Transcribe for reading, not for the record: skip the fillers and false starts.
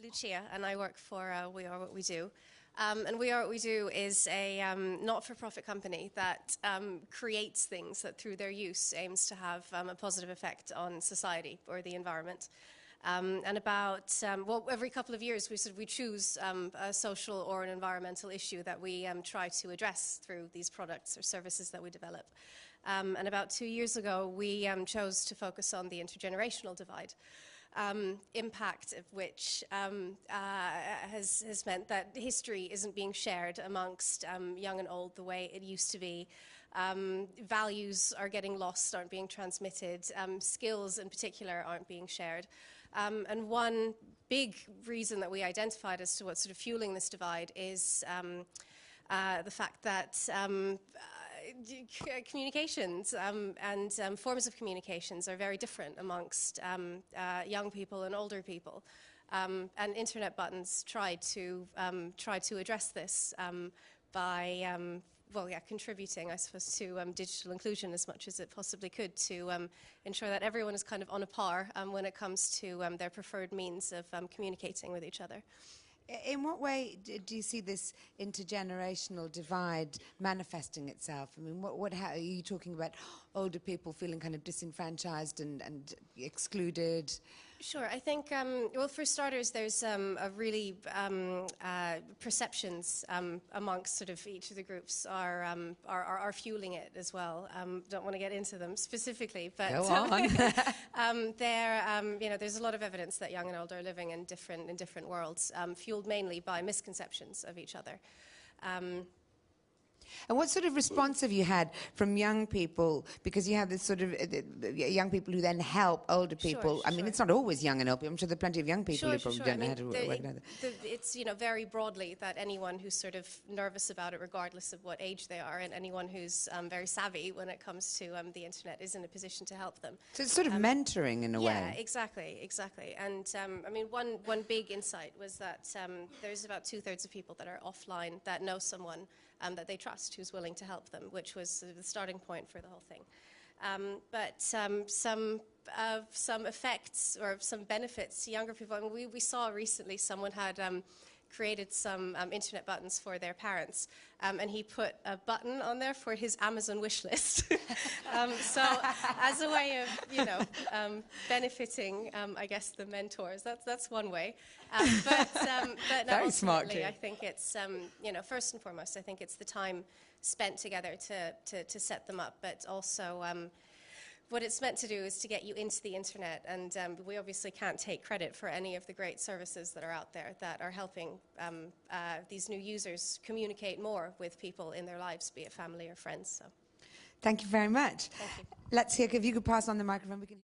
Lucia, and I work for We Are What We Do. And We Are What We Do is a not-for-profit company that creates things that, through their use, aims to have a positive effect on society or the environment. And about, well, every couple of years we choose a social or an environmental issue that we try to address through these products or services that we develop. And about 2 years ago, we chose to focus on the intergenerational divide. Impact of which has meant that history isn't being shared amongst young and old the way it used to be. Values are getting lost, aren't being transmitted. Skills in particular aren't being shared. And one big reason that we identified as to what's sort of fueling this divide is the fact that communications and forms of communications are very different amongst young people and older people. And internet buttons try to address this by well, yeah, contributing, I suppose, to digital inclusion as much as it possibly could to ensure that everyone is kind of on a par when it comes to their preferred means of communicating with each other. In what way do you see this intergenerational divide manifesting itself? I mean, how are you talking about older people feeling kind of disenfranchised and excluded? Sure. I think, well, for starters, there's a really perceptions amongst sort of each of the groups are fueling it as well. Don't want to get into them specifically, but go on. You know, there's a lot of evidence that young and old are living in different worlds, fueled mainly by misconceptions of each other. And what sort of response have you had from young people? Because you have this sort of young people who then help older people. Sure, I mean, it's not always young and old people. I'm sure there are plenty of young people who probably don't know how to work it out. It's, you know, very broadly that anyone who's sort of nervous about it, regardless of what age they are, and anyone who's very savvy when it comes to the internet is in a position to help them. So it's sort of mentoring in a way. Yeah, exactly. And I mean, one big insight was that there's about 2/3 of people that are offline that know someone that they trust who's willing to help them, which was the starting point for the whole thing. But some effects or some benefits to younger people. I mean, we saw recently someone had created some internet buttons for their parents, and he put a button on there for his Amazon wish list. So as a way of, you know, benefiting, I guess, the mentors, that's one way. But no, very smart. I think it's, you know, first and foremost, I think it's the time spent together to set them up, but also what it's meant to do is to get you into the internet, and we obviously can't take credit for any of the great services that are out there that are helping these new users communicate more with people in their lives, be it family or friends. So, thank you very much. Thank you. Let's hear, if you could pass on the microphone. We can